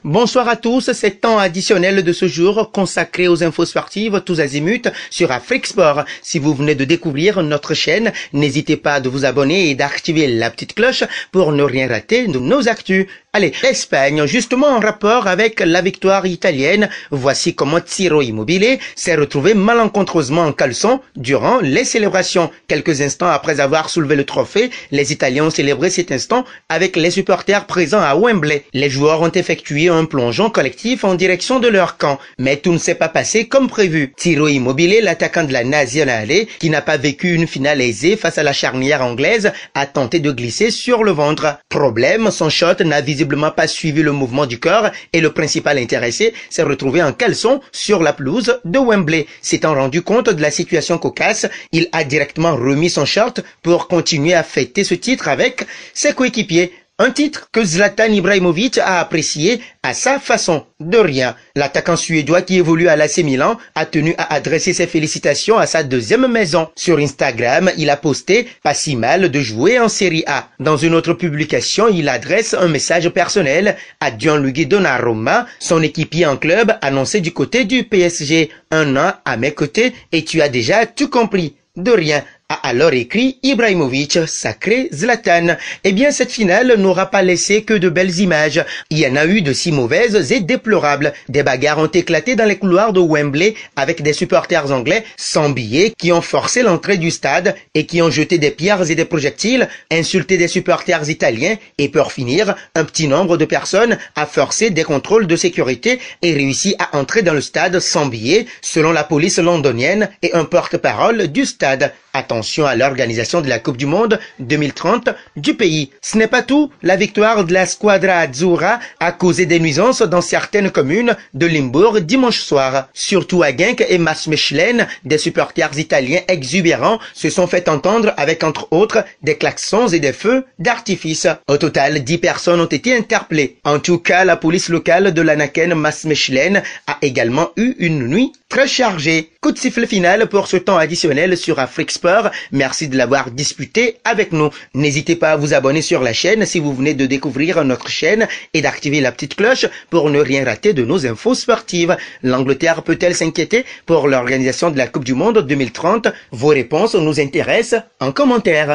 Bonsoir à tous, c'est temps additionnel de ce jour consacré aux infos sportives tous azimuts sur Afrique Sport. Si vous venez de découvrir notre chaîne, n'hésitez pas de vous abonner et d'activer la petite cloche pour ne rien rater de nos actus. Allez, l'Espagne, justement en rapport avec la victoire italienne, voici comment Ciro Immobile s'est retrouvé malencontreusement en caleçon durant les célébrations. Quelques instants après avoir soulevé le trophée, les Italiens ont célébré cet instant avec les supporters présents à Wembley. Les joueurs ont effectué un plongeon collectif en direction de leur camp, mais tout ne s'est pas passé comme prévu. Ciro Immobile, l'attaquant de la Nazionale, qui n'a pas vécu une finale aisée face à la charnière anglaise, a tenté de glisser sur le ventre. Problème, son shot n'a visiblement pas suivi le mouvement du corps et le principal intéressé s'est retrouvé en caleçon sur la pelouse de Wembley. S'étant rendu compte de la situation cocasse, il a directement remis son short pour continuer à fêter ce titre avec ses coéquipiers. Un titre que Zlatan Ibrahimovic a apprécié à sa façon. De rien, l'attaquant suédois qui évolue à l'AC Milan a tenu à adresser ses félicitations à sa deuxième maison. Sur Instagram, il a posté « Pas si mal de jouer en Serie A ». Dans une autre publication, il adresse un message personnel à Gianluigi Donnarumma, son équipier en club annoncé du côté du PSG. « Un an à mes côtés et tu as déjà tout compris. De rien ». A alors écrit Ibrahimovic, sacré Zlatan. Eh bien, cette finale n'aura pas laissé que de belles images. Il y en a eu de si mauvaises et déplorables. Des bagarres ont éclaté dans les couloirs de Wembley avec des supporters anglais sans billets qui ont forcé l'entrée du stade et qui ont jeté des pierres et des projectiles, insulté des supporters italiens et pour finir, un petit nombre de personnes a forcé des contrôles de sécurité et réussi à entrer dans le stade sans billets, selon la police londonienne et un porte-parole du stade. Attention à l'organisation de la Coupe du Monde 2030 du pays. Ce n'est pas tout, la victoire de la Squadra Azzurra a causé des nuisances dans certaines communes de Limbourg dimanche soir. Surtout à Genk et Maasmechelen, des supporters italiens exubérants se sont fait entendre avec entre autres des klaxons et des feux d'artifice. Au total, 10 personnes ont été interpellées. En tout cas, la police locale de l'Anaken Maasmechelen a également eu une nuit très chargée. Coup de sifflet final pour ce temps additionnel sur Afrique Sport. Merci de l'avoir disputé avec nous. N'hésitez pas à vous abonner sur la chaîne si vous venez de découvrir notre chaîne et d'activer la petite cloche pour ne rien rater de nos infos sportives. L'Angleterre peut-elle s'inquiéter pour l'organisation de la Coupe du Monde 2030? Vos réponses nous intéressent en commentaire.